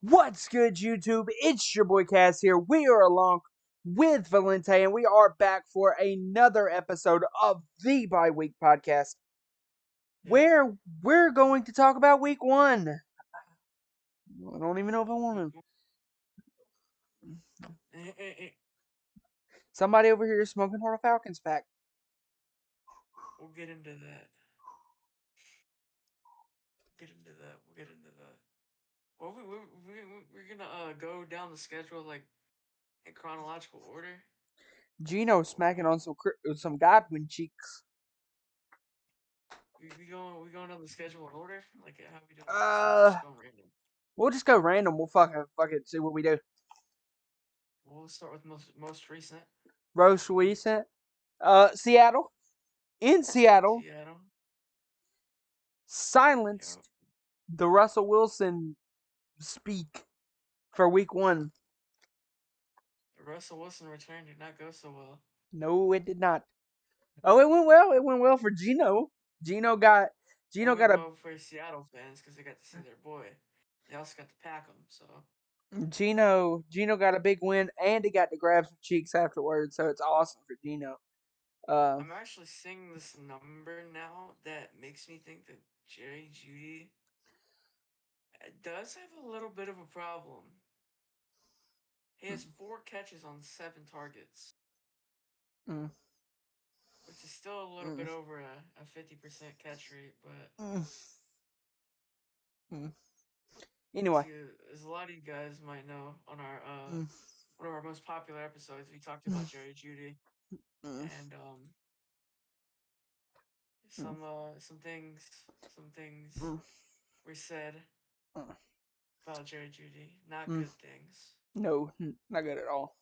What's good, YouTube? It's your boy Cass here. We are along with Valente, and we are back for another episode of the Bye Week podcast, Yeah. where we're going to talk about week one. I don't even know if I want to. Somebody over here is smoking on a Falcons pack. We'll get into that. We'll get into that. Well, we're gonna go down the schedule like in chronological order. Gino smacking on some Godwin cheeks. We going down the schedule in order, like how we doing this, or Uh, just going random? we'll just go random. We'll fuck it, see what we do. We'll start with most recent. Rose recent. Seattle. In Seattle, Seattle. Yep. silenced the Russell Wilson speak for week one. Russell Wilson return did not go so well. No, it did not. Oh, it went well. It went well for Gino. Gino got It Gino went got a well for Seattle fans because they got to see their boy. They also got to pack him. So Gino got a big win, and he got to grab some cheeks afterwards. So it's awesome for Gino. Uh, I'm actually seeing this number now that makes me think that Jerry Judy does have a little bit of a problem. He has 4 catches on 7 targets, mm, which is still a little mm, bit over a 50% catch rate, but mm, mm. Anyway, see, as a lot of you guys might know, on our mm, one of our most popular episodes, we talked mm, about Jerry Judy mm, and mm, some things mm, were said mm, about Jerry Judy, not mm. good things, No, not good at all.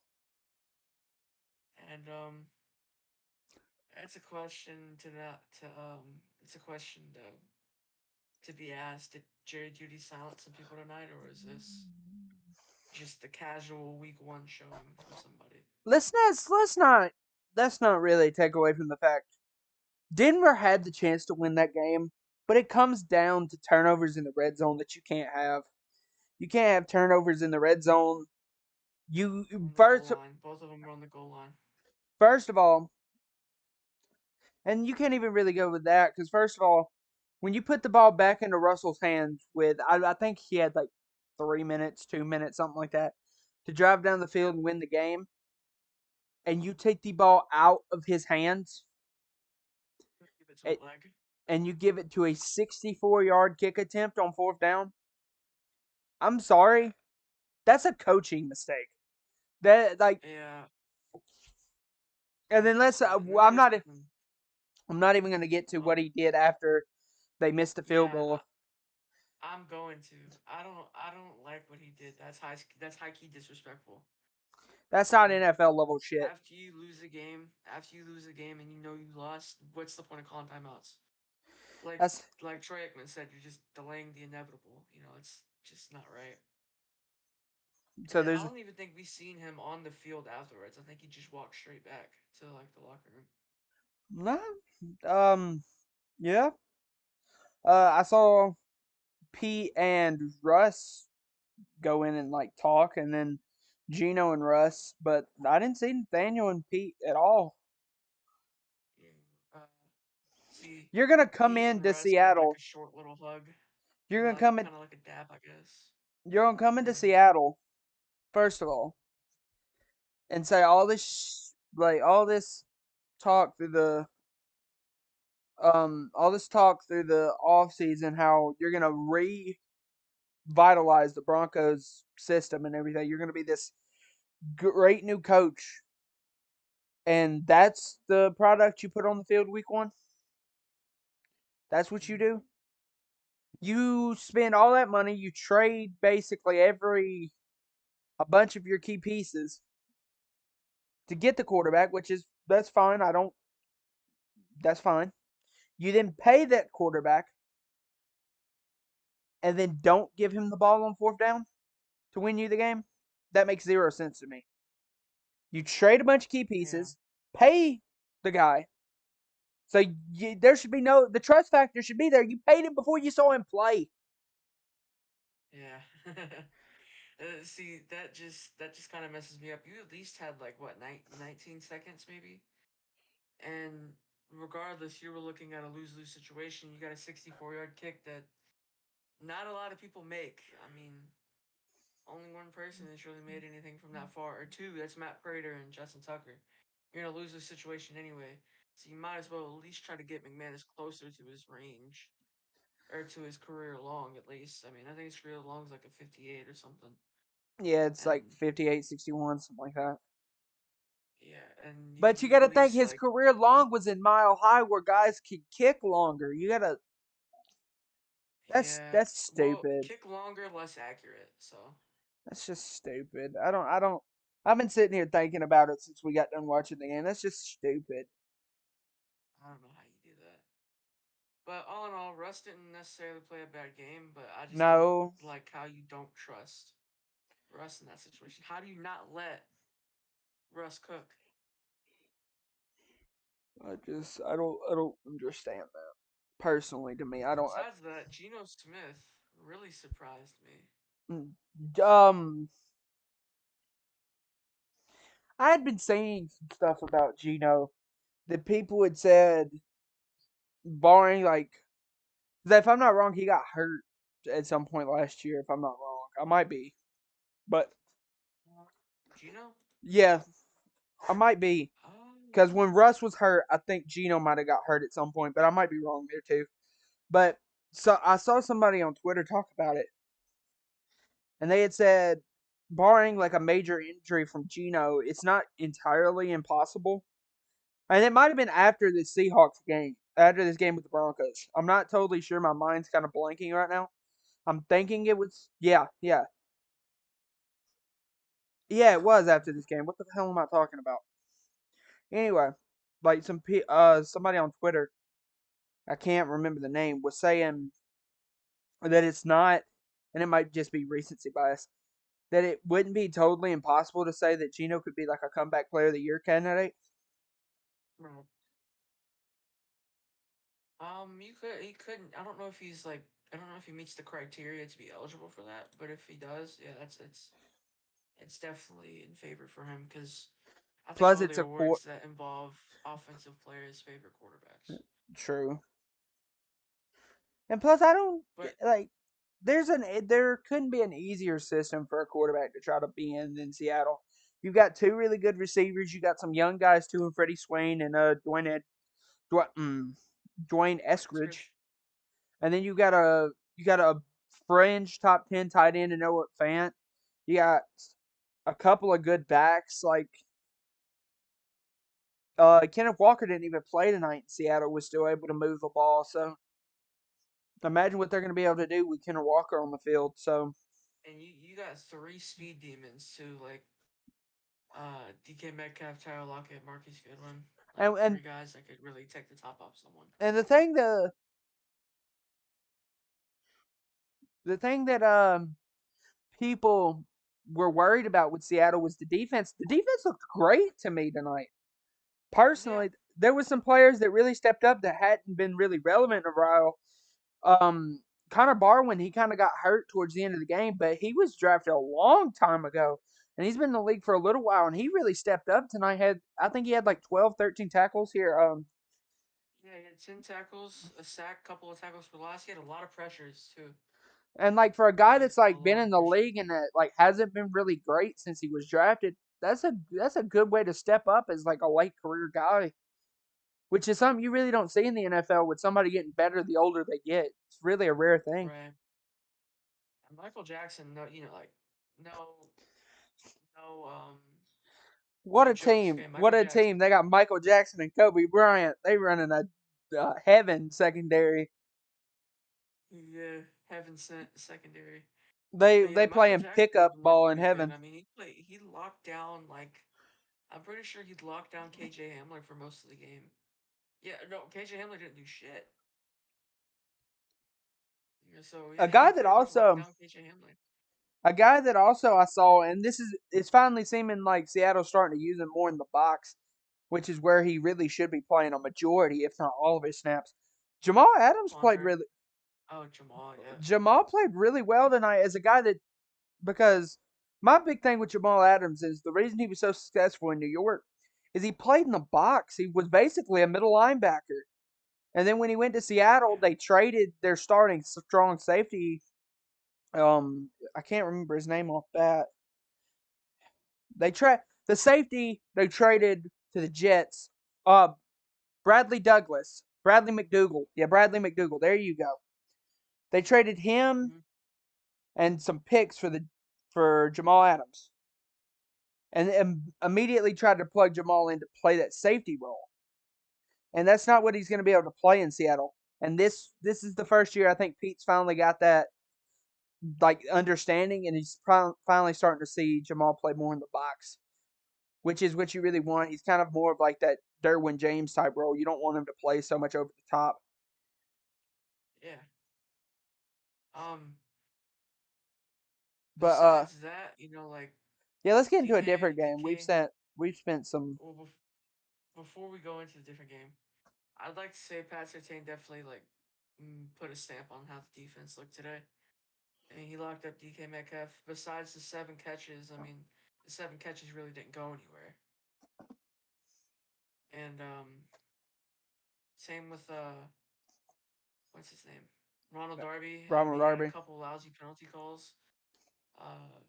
and it's a question to not to it's a question to be asked. Did Jerry Judy silence some people tonight, or is this just the casual week one showing from somebody? Let's not really take away from the fact Denver had the chance to win that game, but it comes down to turnovers in the red zone that you can't have. You can't have turnovers in the red zone. You On the goal first line, both of them were on the goal line. first of all, and you can't even really go with that because first of all, when you put the ball back into Russell's hands with, I think he had like 3 minutes, 2 minutes, something like that, to drive down the field and win the game, and you take the ball out of his hands Give it to a and leg. you give it to a 64-yard kick attempt on fourth down, I'm sorry, that's a coaching mistake. That like, Yeah, and then and then there was I'm not even going to get to what well, he did after they missed the field yeah. goal. I'm going to. I don't like what he did. That's high key disrespectful. That's not Like NFL level shit. after you lose a game and you know you lost, what's the point of calling timeouts? Like That's like Troy Aikman said, you're just delaying the inevitable. It's just not right. so And I there's don't even think we've seen him on the field afterwards. I think he just walked straight back to like the locker room. no, yeah. I saw Pete and Russ go in and like talk, and then Gino and Russ, but I didn't see Nathaniel and Pete at all. Yeah. Uh, See, You're gonna come Pete and into Russ had like Seattle. a short little hug, You're gonna like come in. kind of like a dab, I guess. You're gonna come into And Seattle first of all, and say all this talk through the all this talk through the off season how you're gonna revitalize the Broncos system and everything. You're gonna be this great new coach, and that's the product you put on the field week one. That's what you do. You spend all that money. You trade basically a bunch of your key pieces to get the quarterback, which is that's fine. I don't. That's fine. You then pay that quarterback and then don't give him the ball on fourth down to win you the game. That makes zero sense to me. You trade a bunch of key yeah, pieces, pay the guy. So there should be the trust factor should be there. You paid him before you saw him play. yeah. See, that just kind of messes me up. You at least had like what 19 seconds maybe, and regardless, you were looking at a lose-lose situation. You got a 64-yard kick that not a lot of people make. I mean, only one person has really made anything from that far, or two. That's Matt Prater and Justin Tucker. You're in a lose-lose situation anyway, so you might as well at least try to get McManus closer to his range or to his career long at least. I mean, I think his career long is like a 58 or something. Yeah, it's And like 58, 61, something like that. yeah, and But you you got at to think least his like career long was in Mile High, where guys could kick longer. You got to. That's yeah, that's well, stupid. kick longer, less accurate. So That's just stupid. I don't. I don't. I've been sitting here thinking about it since we got done watching the game. That's just stupid. I don't know how you do that. But all in all, Russ didn't necessarily play a bad game, but I just don't No, like how you don't trust Russ in that situation. How do you not let Russ cook? I don't understand that. Personally, to me, I don't. Besides that, Geno Smith really surprised me. Um, I had been saying some stuff about Gino that people had said, barring like, that if I'm not wrong, he got hurt at some point last year. If I'm not wrong, I might be, but Geno? yeah, I might be. Because Um, when Russ was hurt, I think Gino might have got hurt at some point, but I might be wrong there too. But so I saw somebody on Twitter talk about it, and they had said, barring like a major injury from Gino, it's not entirely impossible. And it might have been after the Seahawks game, after this game with the Broncos. I'm not totally sure. My mind's kind of blanking right now. I'm thinking it was, yeah, it was after this game. What the hell am I talking about? Anyway, like somebody on Twitter, I can't remember the name, was saying that it's not, and it might just be recency bias, that it wouldn't be totally impossible to say that Gino could be like a comeback player of the year candidate. right. You could he couldn't. I don't know if he's like. I don't know if he meets the criteria to be eligible for that, but if he does, yeah, that's it's definitely in favor for him because I think Plus, all it's the a court. awards that involve offensive players favor quarterbacks. True. And plus, I don't But like. There couldn't be an easier system for a quarterback to try to be in than Seattle. You've got two really good receivers. You got some young guys too, and Freddie Swain and Dwayne Eskridge, Scritch, and then you got a fringe top 10 tight end in Noah Fant. You got a couple of good backs like Kenneth Walker didn't even play tonight. In Seattle was still able to move the ball. So imagine what they're going to be able to do with Kenneth Walker on the field. So and you got three speed demons too, like DK Metcalf, Tyler Lockett, Marcus Goodwin, like and and three guys that could really take the top off someone. and the thing that people were worried about with Seattle was the defense. The defense looked great to me tonight. Yeah, Personally, there was some players that really stepped up that hadn't been really relevant in a while. Um, Connor Barwin, he kind of got hurt towards the end of the game, but he was drafted a long time ago, and he's been in the league for a little while, and he really stepped up tonight. I think he had like 12, 13 tackles here. yeah, he had 10 tackles, a sack, couple of tackles for loss. He had a lot of pressures too. And like for a guy He had that's a like been lot in of the pressure. league and that like hasn't been really great since he was drafted, that's a good way to step up as like a late career guy, which is something you really don't see in the NFL with somebody getting better the older they get. It's really a rare thing. Right. And Michael Jackson, no, like no, no, What no a jokes, team! fam. What Michael a team! Jackson. They got Michael Jackson and Kobe Bryant. They running a heaven secondary. Yeah, heaven sent secondary. They But yeah, they Michael playing Jackson pickup looked ball in pretty good. heaven. I mean, he locked down like I'm pretty sure he locked down KJ Hamler for most of the game. Yeah, no, KJ Hamler didn't do shit. Yeah, so A yeah, he guy that pretty much locked also down KJ Hamler. a guy that also I saw, and it's finally seeming like Seattle's starting to use him more in the box, which is where he really should be playing a majority, if not all of his snaps. Jamal Adams played Andre, really oh Jamal, yeah, Jamal played really well tonight as a guy that because My big thing with Jamal Adams is the reason he was so successful in New York is he played in the box. He was basically a middle linebacker. And then when he went to Seattle, Yeah. they traded their starting strong safety. I can't remember his name off bat. The safety they traded to the Jets. Uh, Bradley Douglas, Bradley McDougal. Yeah, Bradley McDougal. There you go. They traded him Mm-hmm. and some picks for Jamal Adams, and immediately tried to plug Jamal in to play that safety role. And that's not what he's going to be able to play in Seattle. And this is the first year I think Pete's finally got that like understanding, and he's finally starting to see Jamal play more in the box, which is what you really want. He's kind of more of like that Derwin James type role. You don't want him to play so much over the top. Yeah. Um. But Besides that, like yeah, let's get into a DK, different game. DK. We've spent some. Well, before we go into the different game, I'd like to say Pat Surtain definitely put a stamp on how the defense looked today. I mean, he locked up DK Metcalf. Besides the 7 catches, I mean, the 7 catches really didn't go anywhere. And same with what's his name, Ronald Darby. I mean, Robert he had a Darby. couple lousy penalty calls. Uh,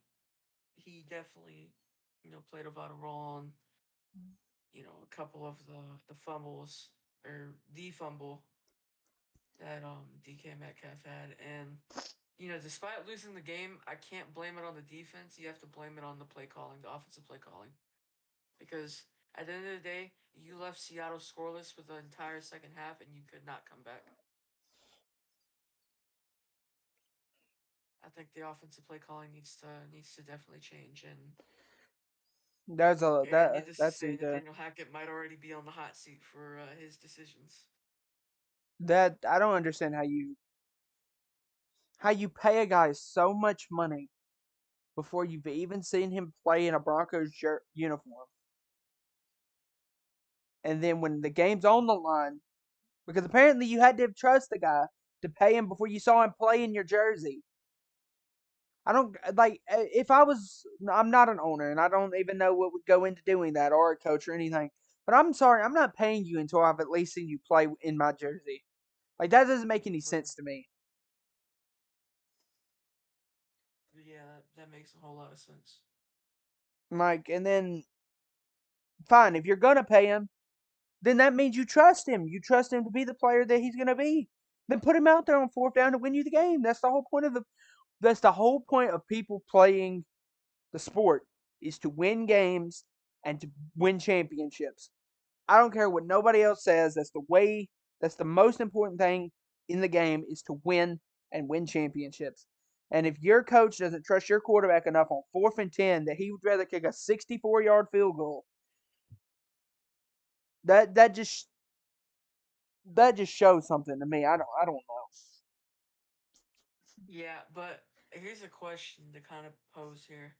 he definitely, played a vital role on, a couple of the fumbles or the fumble that DK Metcalf had, and despite losing the game, I can't blame it on the defense. You have to blame it on the play calling, the offensive play calling, because at the end of the day, you left Seattle scoreless for the entire second half, and you could not come back. I think the offensive play calling needs to definitely change, and needless to That's say, the Nathaniel Hackett might already be on the hot seat for his decisions. that I don't understand how you pay a guy so much money before you've even seen him play in a Broncos uniform, and then when the game's on the line, because apparently you had to trust the guy to pay him before you saw him play in your jersey. I don't like if I was. I'm not an owner, and I don't even know what would go into doing that, or a coach or anything. But I'm sorry, I'm not paying you until I've at least seen you play in my jersey. Like that doesn't make any Right. sense to me. Yeah, that makes a whole lot of sense. Like, and then fine, if you're gonna pay him, then that means you trust him. You trust him to be the player that he's gonna be. Then put him out there on fourth down to win you the game. That's the whole point of the. That's the whole point of people playing the sport is to win games and to win championships. I don't care what nobody else says. That's the way. That's the most important thing in the game is to win and win championships. And if your coach doesn't trust your quarterback enough on 4th and 10 that he would rather kick a 64-yard field goal, that that just shows something to me. I don't know. Yeah, but here's a question to kind of pose here.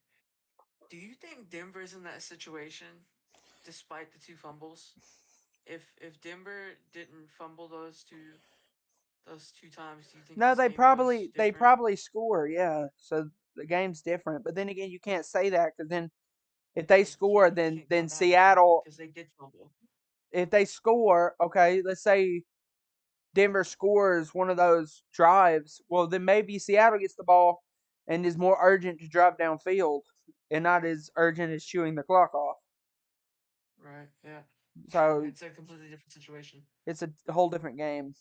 Do you think Denver's in that situation despite the 2 fumbles? If Denver didn't fumble those two times, do you think No, this game goes they different? probably score. Yeah, so the game's different. But then again, you can't say that because then if they Yeah, score, you can't then count that as well Seattle. because they did fumble. If they score, okay, let's say Denver scores one of those drives, well, then maybe Seattle gets the ball and is more urgent to drive downfield and not as urgent as chewing the clock off. Right. Yeah. So It's a completely different situation. it's a whole different game.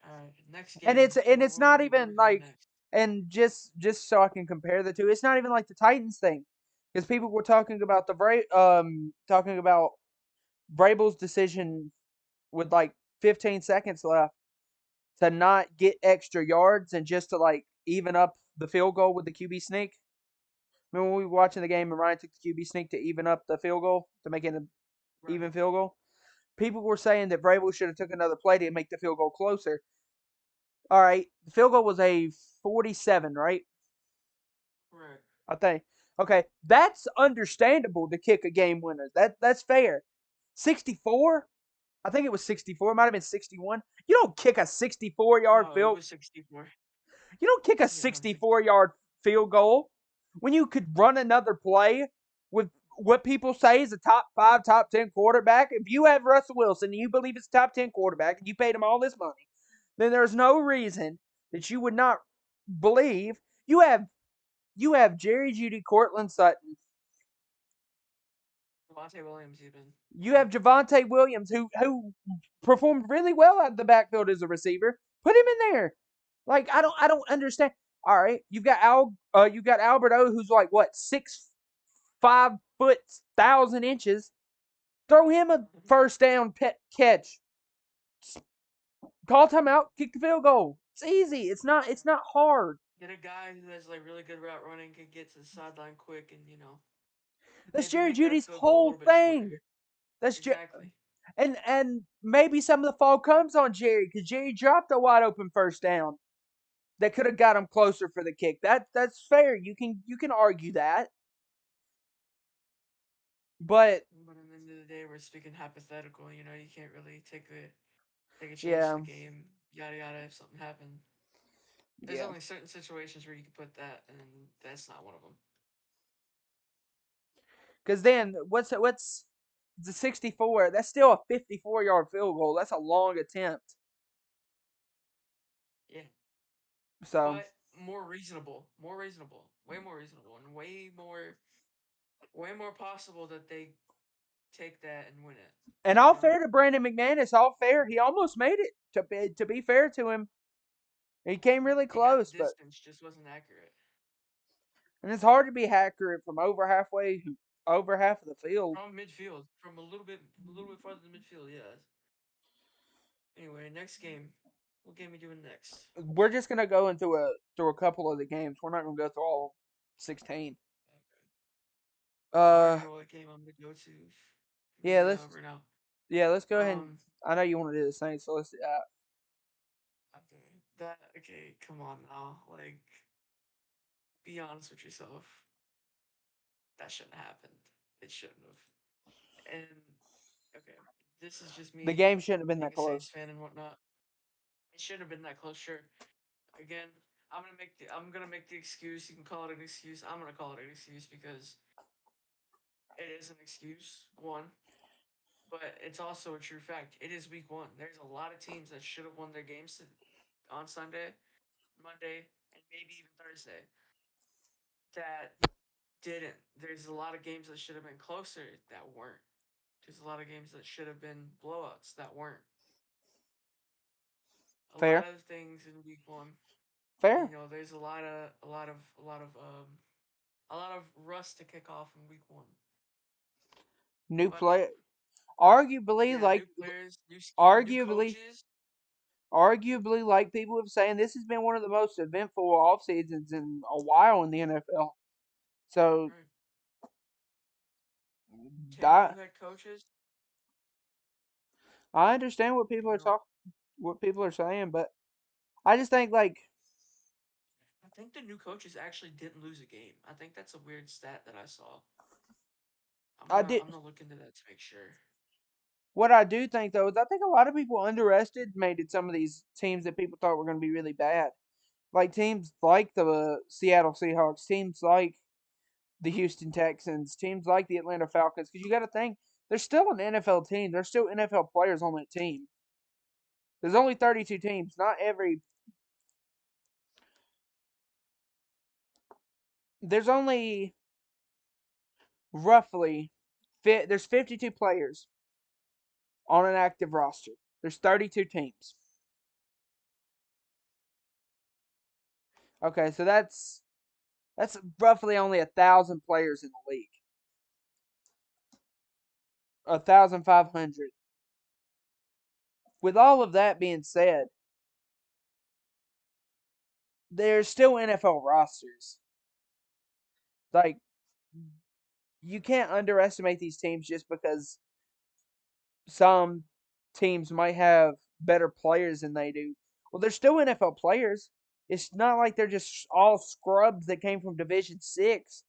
All right. Next And game. it's Where are not we where are we even going like next? and just so I can compare the two, it's not even like the Titans thing. Because people were talking about talking about Vrabel's decision with like 15 seconds left to not get extra yards and just to like even up the field goal with the QB sneak. Remember when we were watching the game and Ryan took the QB sneak to even up the field goal to make it an Right. even field goal? People were saying that Vrabel should have took another play to make the field goal closer. All right, the field goal was a 47, right? Right. I think. Okay, that's understandable to kick a game winner. That's fair. 64? I think it was 64. It might have been 61. You don't kick a 64-yard No, it field. was 64. You don't kick a Yeah, it was 64. 64-yard field goal when you could run another play with what people say is a top 5, top 10 quarterback. If you have Russell Wilson and you believe it's a top 10 quarterback and you paid him all this money, then there's no reason that you would not believe you have Jerry Judy, Cortland Sutton. Devontae Williams even. You have Javonte Williams, who performed really well out of the backfield as a receiver. Put him in there. Like I don't understand. All right, you got Albert O, who's like what 6'5" 1,000 inches. Throw him a first down catch. Call timeout, kick the field goal. It's easy. It's not hard. Get a guy who has like really good route running, can get to the sideline quick, and That's maybe Jerry make that Judy's field goal a whole little bit shorter. thing. That's Exactly. and maybe some of the fall comes on Jerry because Jerry dropped a wide open first down that could have got him closer for the kick. That's fair. You can argue that, but But at the end of the day, we're speaking hypothetical. You can't really take a chance yeah, to the game. Yada yada. If something happened, there's yeah. only certain situations where you can put that, and that's not one of them. Because then what's it's a 64. That's still a 54-yard field goal. That's a long attempt. Yeah, So, but more reasonable, way more reasonable, and way more possible that they take that and win it. and You all know, fair to Brandon McManus, all fair. He almost made it. To be fair to him, he came really he got the close, but distance, just wasn't accurate and it's hard to be accurate from over half of the field. from midfield, from a little bit farther than midfield. Yeah. Anyway, next game. What game we doing next? We're just gonna go into through a couple of the games. We're not gonna go through all 16. Okay. I already Uh, know what game I'm gonna go to. yeah, Right now. let's go ahead. Um. I know you want to do the same, so let's do that. Okay. Okay. Come on now. Like, be honest with yourself. That shouldn't have happened. It shouldn't have. And okay, this is just The me game shouldn't have been being that a Saints close. fan and whatnot. It shouldn't have been that close. Sure. Again, I'm gonna make the excuse. You can call it an excuse. I'm gonna call it an excuse because it is an excuse. One, but it's also a true fact. It is week one. There's a lot of teams that should have won their games on Sunday, Monday, and maybe even Thursday that didn't. There's a lot of games that should have been closer that weren't. There's a lot of games that should have been blowouts that weren't. A lot Fair, of things in week one. fair. There's a lot of rust to kick off in week one. New But play, arguably yeah, like new players, new scheme, new arguably coaches. arguably like people have saying this has been one of the most eventful off seasons in a while in the NFL. So Right. 10 I new head coaches. I understand what You know, what people are saying, but I just think like I think the new coaches actually didn't lose a game. I think that's a weird stat that I saw. I did I'm gonna look into that to make sure. what I do think though is I think a lot of people underestimated some of these teams that people thought were going to be really bad. Like teams like the Seattle Seahawks, teams like the Houston Texans, teams like the Atlanta Falcons. Because you got to think they're still an NFL team. There's still NFL players on that team. There's only 32 teams. Not every. There's only roughly. There's 52 players on an active roster. There's 32 teams. Okay, so that's roughly only 1,000 players in the league. 1,500. With all of that being said, there's still NFL rosters. Like you can't underestimate these teams just because some teams might have better players than they do. Well, they're still NFL players. It's not like they're just all scrubs that came from Division 6.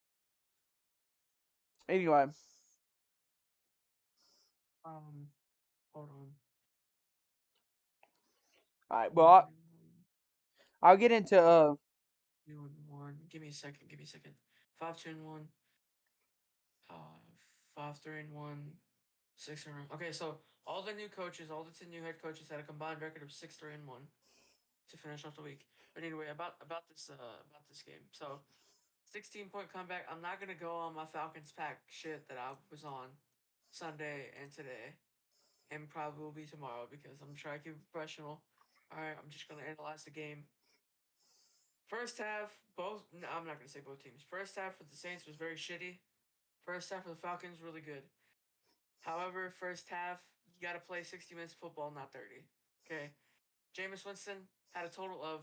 Anyway, Um, Hold on. all right. Well, New I'll get into new one. Give me a second. Give me a second. 5-2-1, uh, 5-3-1, 6-1. Okay, so all the new coaches, all the 10 new head coaches had a combined record of 6-3-1 to finish off the week. But anyway, about this game. So 16-point comeback. I'm not gonna go on my Falcons pack shit that I was on Sunday and today, and probably will be tomorrow because I'm trying to keep it professional. All right, I'm just gonna analyze the game. First half, both. No, I'm not gonna say both teams. First half for the Saints was very shitty. First half for the Falcons really good. However, first half you got to play 60 minutes of football, not 30. Okay, Jameis Winston had a total of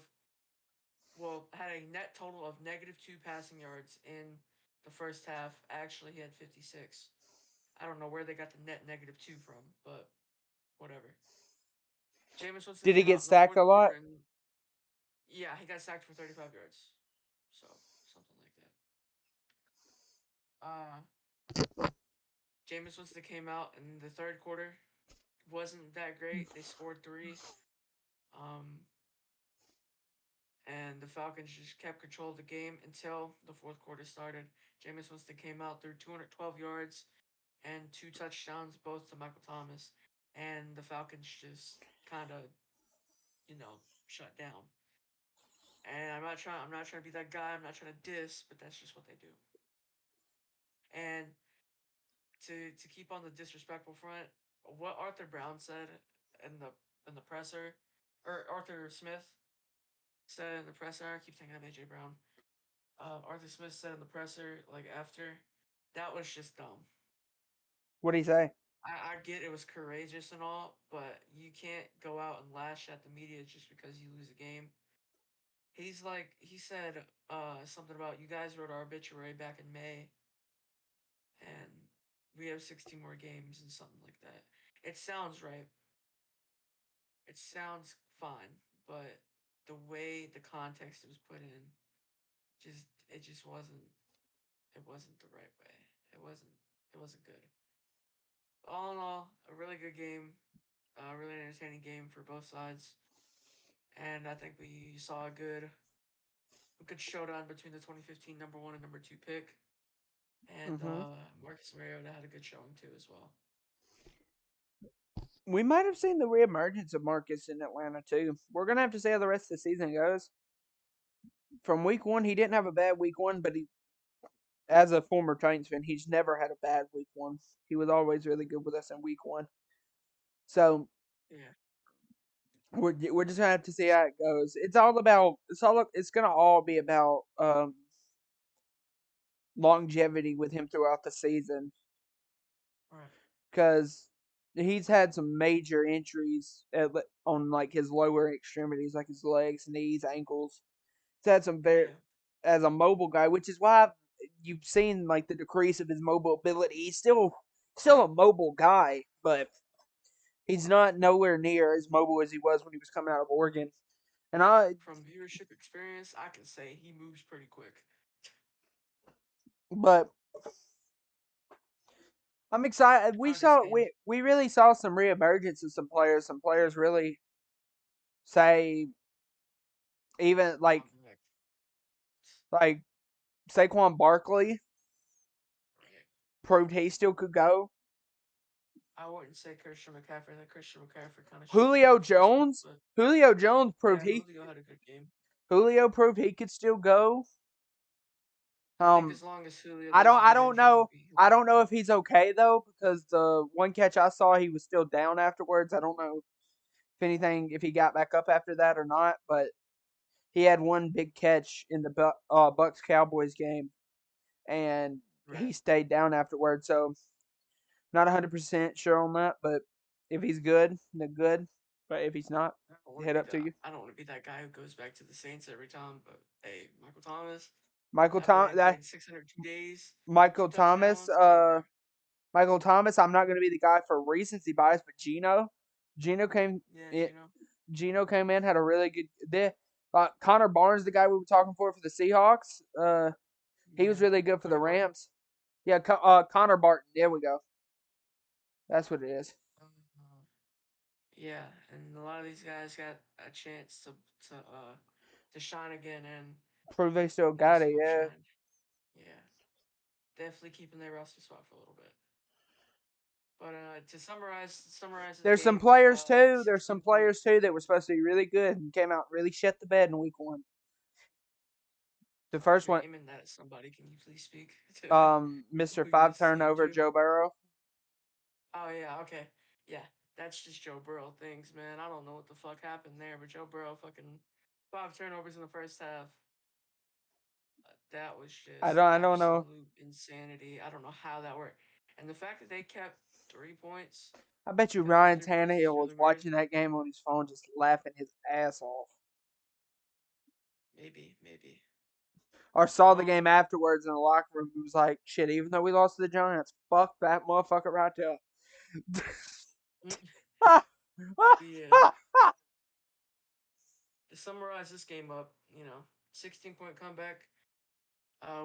had a net total of -2 passing yards in the first half. Actually, he had 56. I don't know where they got the net -2 from, but whatever. Jameis Winston Did he came get out in the sacked fourth a quarter lot? and yeah, he got sacked for 35 yards. So, something like that. Uh, Jameis Winston came out in the third quarter. Wasn't that great. They scored three. Um, and the Falcons just kept control of the game until the fourth quarter started. Jameis Winston came out through 212 yards and two touchdowns, both to Michael Thomas, and the Falcons just kind of, shut down. And I'm not trying to be that guy. I'm not trying to diss, but that's just what they do. And to keep on the disrespectful front, what Arthur Brown said in the presser, or Arthur Smith said in the presser. I keep thinking of AJ Brown. Arthur Smith said in the presser, like after, that was just dumb. What did he say? I get it was courageous and all, but you can't go out and lash at the media just because you lose a game. He said something about you guys wrote our obituary back in May, and we have 16 more games and something like that. It sounds right. It sounds fine, but the way the context it was put in, it just wasn't the right way. It wasn't good. All in all, a really good game, a really entertaining game for both sides, and I think we saw a good showdown between the 2015 number one and number two pick, and Hmm. Marcus Mariota had a good showing too as well. We might have seen the reemergence of Marcus in Atlanta too. We're gonna have to see how the rest of the season goes. From week one, he didn't have a bad week one, but he, as a former Titans fan, he's never had a bad week one. He was always really good with us in week one. So Yeah, we're just gonna have to see how it goes. It's gonna all be about longevity with him throughout the season right. because he's had some major injuries on like his lower extremities, like his legs, knees, ankles. He's had some very Yeah, as a mobile guy, which is why you've seen like the decrease of his mobility. He's still a mobile guy, but he's not nowhere near as mobile as he was when he was coming out of Oregon. And from viewership experience, I can say he moves pretty quick. but I'm excited. I understand. We really saw some reemergence of some players. Some players really say even Like, like Saquon Barkley right. proved he still could go. I wouldn't say Christian McCaffrey. That Christian McCaffrey kind of shit the Julio bed this week, Jones, but Julio Jones proved yeah, he Julio had a good game. Julio proved he could still go. I think Um, as long as Julio doesn't get injured, he'll I be don't know fine. if he's okay though because the one catch I saw he was still down afterwards. I don't know if he got back up after that or not, but he had one big catch in the Bucks Cowboys game and he Right. stayed down afterwards. So not 100% sure on that, but if he's good, then good. But if he's not, I don't want to head be up the to you. I don't want to be that guy who goes back to the Saints every time. But hey, Michael Thomas, Michael that boy Tom ain't that played 602 days, two Michael Thomas touchdowns. Hey, bro. Michael Thomas, I'm not going to be the guy for recency bias, but Gino came Yeah, in. Gino. Gino came in, had a really good. Connor Barnes, the guy we were talking for the Seahawks, he was Yeah, really good for the Connor Barton. Rams. Yeah, Connor Barton. There we go. That's what it is. Uh, yeah, and a lot of these guys got a chance to shine again, and Prove they still got most it. of them Yeah. shined. Yeah. definitely keeping their roster spot for a little bit. But to summarize this There's some game, players too. There's some 16 players points. too that were supposed to be really good and came out and really shit the bed in week one. The If first you're one, aiming that at somebody, can you please speak to Mr. who you Five seeing turnover to? Joe Burrow. Oh yeah, okay, yeah, that's just Joe Burrow things, man. I don't know what the fuck happened there, but Joe Burrow fucking 5 turnovers in the first half. That was just I don't know. absolute insanity. I don't know how that worked, and the fact that they kept 3 points, I bet you kept the Ryan 3 points is Tannehill was really weird. watching that game on his phone, just laughing his ass off, Maybe. or saw the game Um, afterwards in the locker room. He was like, "Shit, even though we lost to the Giants, fuck that motherfucker right there." yeah. To summarize this game up, 16-point comeback.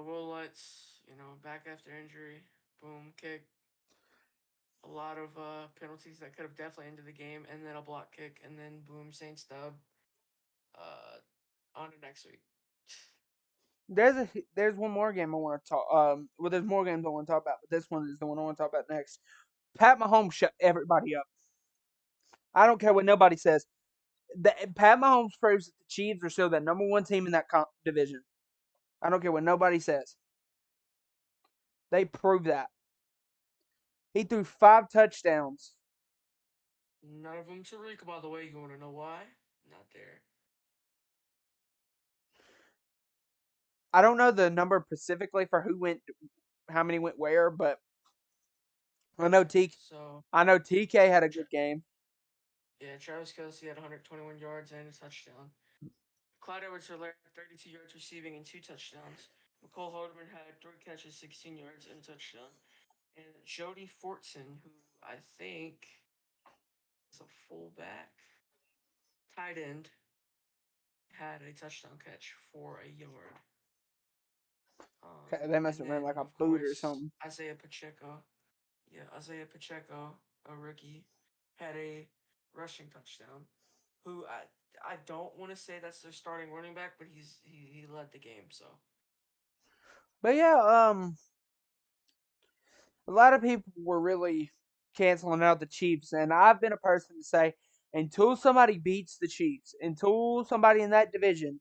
Will Lutz, back after injury, boom, kick. A lot of penalties that could have definitely ended the game, and then a block kick, and then boom, Saints dub. Uh, on to next week. There's one more game I want to talk. Well, there's more games I want to talk about, but this one is the one I want to talk about next. Pat Mahomes shut everybody up. I don't care what nobody says. Pat Mahomes proves that the Chiefs are still the number one team in that division. I don't care what nobody says. They prove that. He threw 5 touchdowns. None of them Tariq, by the way. You want to know why? Not there. I don't know the number specifically for who went, how many went where, but I know T. So, I know TK had a Tra- good game. yeah, Travis Kelsey had 121 yards and a touchdown. Clyde Edwards-Helaire had 32 yards receiving and 2 touchdowns. McCole Halderman had 3 catches, 16 yards, and a touchdown. And Jody Fortson, who I think is a fullback, tight end, had a touchdown catch for a yard. Okay, they must And have been then, like a of boot or course, something. Isaiah Pacheco, a rookie, had a rushing touchdown. Who I don't want to say that's their starting running back, but he led the game. So But yeah, a lot of people were really canceling out the Chiefs, and I've been a person to say until somebody beats the Chiefs, until somebody in that division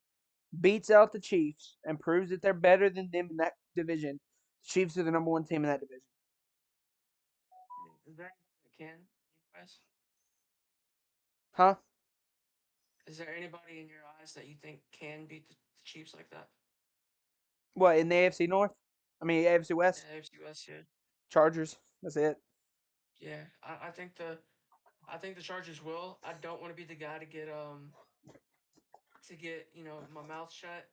beats out the Chiefs and proves that they're better than them in that division, the Chiefs are the number one team in that division. is there anybody that can? Guys? Huh? Is there anybody in your eyes that you think can beat the Chiefs like that? What, in the AFC North? I mean, AFC Yeah, West? AFC West, yeah. Chargers. That's it. Yeah, I think the Chargers will. I don't want to be the guy to get my mouth shut.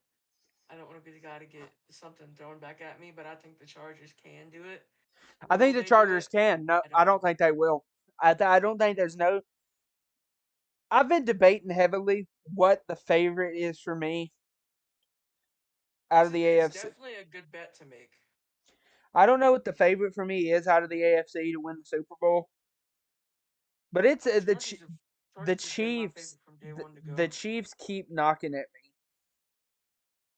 I don't want to be the guy to get something thrown back at me, but I think the Chargers can do it. I Will think the they do Chargers it? can. No, I I don't don't know. think they will. I don't think there's no. I've been debating heavily what the favorite is for me out of the It's AFC. definitely a good bet to make. I don't know what the favorite for me is out of the AFC to win the Super Bowl, but it's the Chargers have been my Chiefs. favorite from day one to The go. Chiefs keep knocking at me,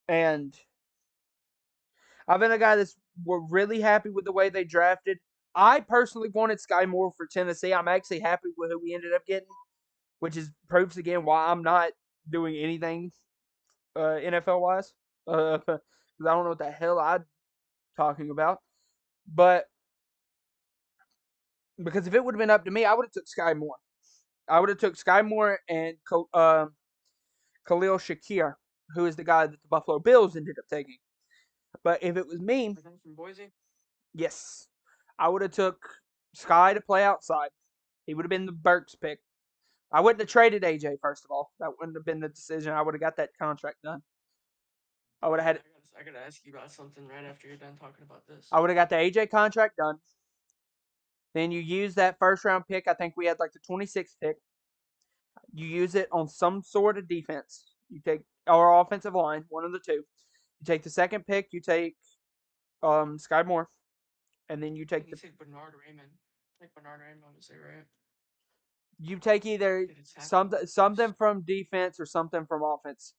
and I've been a guy that's we're really happy with the way they drafted. I personally wanted Sky Moore for Tennessee. I'm actually happy with who we ended up getting, which is proves again why I'm not doing anything NFL wise, because I don't know what the hell I'm talking about. But because if it would have been up to me, I would have took Sky Moore. I would have took Sky Moore and Khalil Shakir, who is the guy that the Buffalo Bills ended up taking. But if it was me, The guy from Boise. yes, I would have took Sky to play outside. He would have been the Burks pick. I wouldn't have traded AJ first of all. That wouldn't have been the decision. I would have got that contract done. I would have had. I gotta ask you about something right after you're done talking about this. I would have got the AJ contract done. Then you use that first round pick. I think we had like the 26th pick. You use it on some sort of defense. You take our offensive line, one of the two. You take the second pick. You take Sky Moore, and then you I think take you the take Bernard Raymond. Take Bernard Raymond, I would say, right? you take either Get a tackle something first. from defense or something from offense,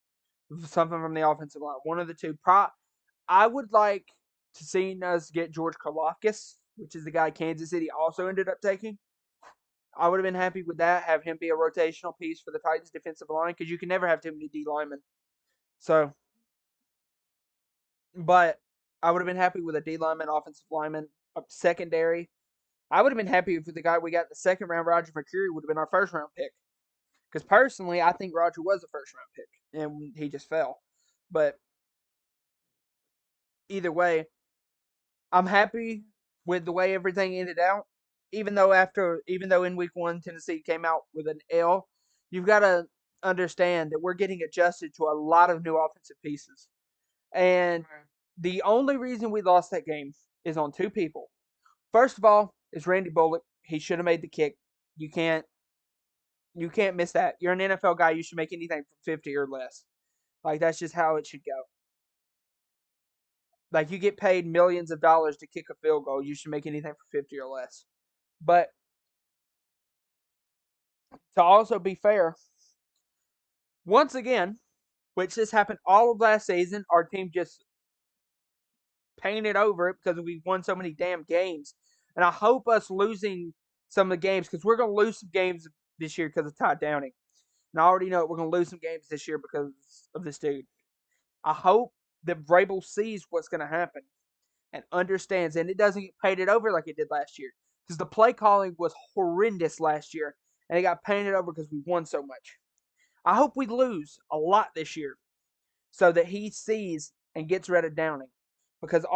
something from the offensive line. One of the two. I would like. to seeing us get George Karlaftis, which is the guy Kansas City also ended up taking. I would have been happy with that. Have him be a rotational piece for the Titans defensive line because you can never have too many D linemen. So, but I would have been happy with a D lineman, offensive lineman, a secondary. I would have been happy if the guy we got in the second round, Roger McCreary, would have been our first round pick. Because personally, I think Roger was a first round pick, and he just fell. But either way, I'm happy with the way everything ended out. Even though in week 1 Tennessee came out with an L, you've got to understand that we're getting adjusted to a lot of new offensive pieces. And Right. the only reason we lost that game is on two people. First of all, is Randy Bullock. He should have made the kick. You can't you can't miss that. You're an NFL guy. You should make anything from 50 or less. Like that's just how it should go. Like you get paid millions of dollars to kick a field goal. You should make anything from 50 or less. But to also be fair, once again, which this happened all of last season, our team just painted over it because we won so many damn games. And I hope us losing some of the games because we're going to lose some games this year because of Todd Downing. And I already know we're going to lose some games this year because of this dude. I hope that Vrabel sees what's going to happen and understands, and it doesn't get painted over like it did last year. Because the play calling was horrendous last year, and it got painted over because we won so much. I hope we lose a lot this year so that he sees and gets rid of Downing. Because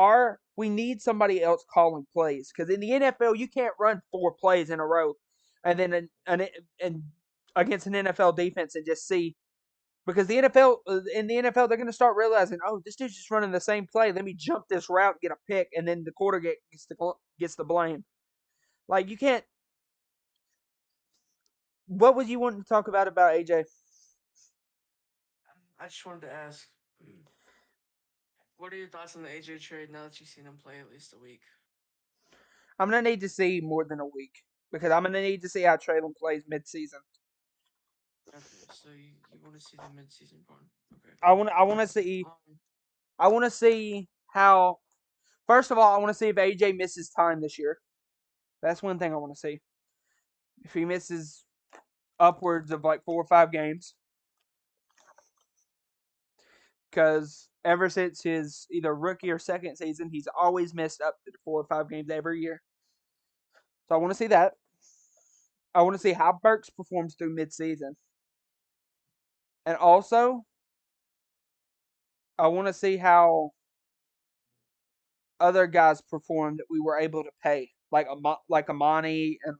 we need somebody else calling plays. Because in the NFL, you can't run 4 plays in a row and then and against an NFL defense and just see because in the NFL, they're going to start realizing, oh, this dude's just running the same play. Let me jump this route, and get a pick, and then the quarterback gets the blame. Like you can't. What was you wanting to talk about AJ? I just wanted to ask, what are your thoughts on the AJ trade now that you've seen him play at least a week? I'm gonna need to see more than a week because I'm gonna need to see how Traylon plays midseason. Okay, so you want to see the midseason part? Okay. I want to see Um, I want to see how. First of all, I want to see if AJ misses time this year. That's one thing I want to see. If he misses upwards of like 4 or 5 games, because ever since his either rookie or second season, he's always missed up to 4 or 5 games every year. So I want to see that. I want to see how Burks performs through midseason. And also, I want to see how other guys perform that we were able to pay, like Amani and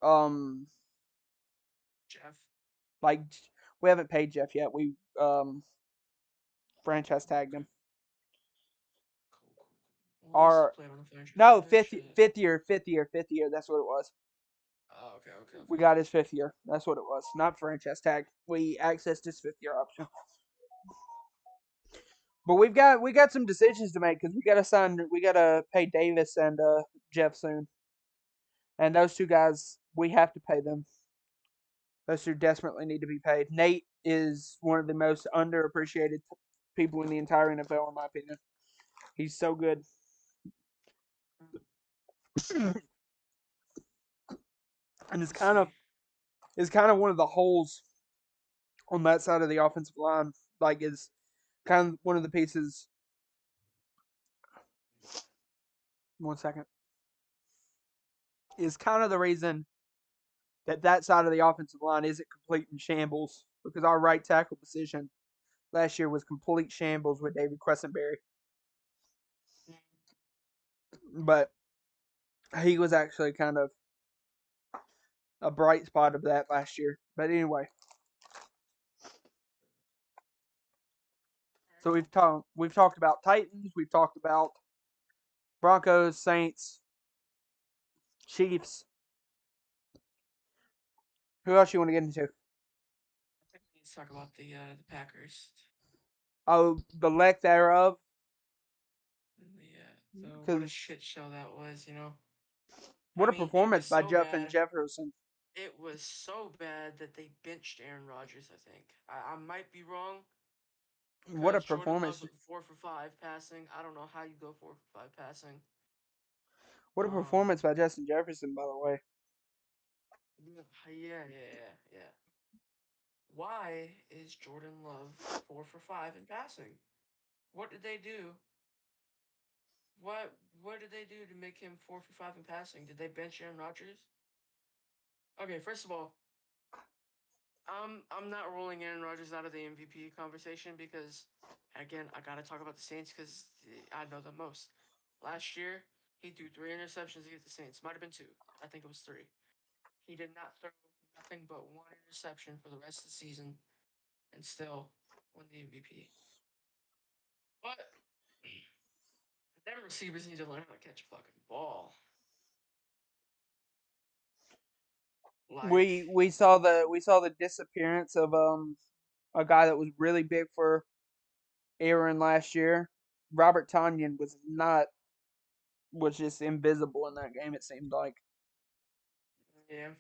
um Jeff. like we haven't paid Jeff yet. We franchise tagged Okay. him. Cool, cool, cool. Well, what's the Our plan on the franchise no tag? fifth Shit. fifth year, fifth year, fifth year. That's what it was. Oh, okay, okay, We okay. got his 5th year. That's what it was. Not franchise tag. We accessed his 5th year option. But we got some decisions to make because we gotta pay Davis and Jeff soon, and those two guys we have to pay them. Those two desperately need to be paid. Nate is one of the most underappreciated people in the entire NFL, in my opinion. He's so good, and We'll see. it's kind of one of the holes on that side of the offensive line. Like is kind of one of the pieces. 1 second is kind of the reason that side of the offensive line isn't complete in shambles because our right tackle position last year was complete shambles with David Quessenberry. But he was actually kind of a bright spot of that last year. But anyway, so we've talked about Titans, we've talked about Broncos, Saints, Chiefs. Who else you want to get into? I think we need to talk about the Packers. Oh, the lack thereof, Yeah. So what a because shit show that was, you know. I what a mean, it was performance by so Jeff and bad. Jefferson. It was so bad that they benched Aaron Rodgers. I think I might be wrong, What a Because Jordan Love performance! 4 for 5 passing. I don't know how you go 4 for 5 passing. What a Um, performance by Justin Jefferson, by the way. yeah. Why is Jordan Love 4 for 5 in passing? What did they do? What did they do to make him 4 for 5 in passing? Did they bench Aaron Rodgers? Okay, first of all, I'm not rolling Aaron Rodgers out of the MVP conversation because, again, I gotta talk about the Saints because I know the most. Last year, he threw 3 interceptions against the Saints. Might have been two. I think it was three. He did not throw nothing but one interception for the rest of the season and still won the MVP. But them receivers need to learn how to catch a fucking ball. Like, We saw the disappearance of a guy that was really big for Aaron last year. Robert Tanyan was just invisible in that game. It seemed like yeah,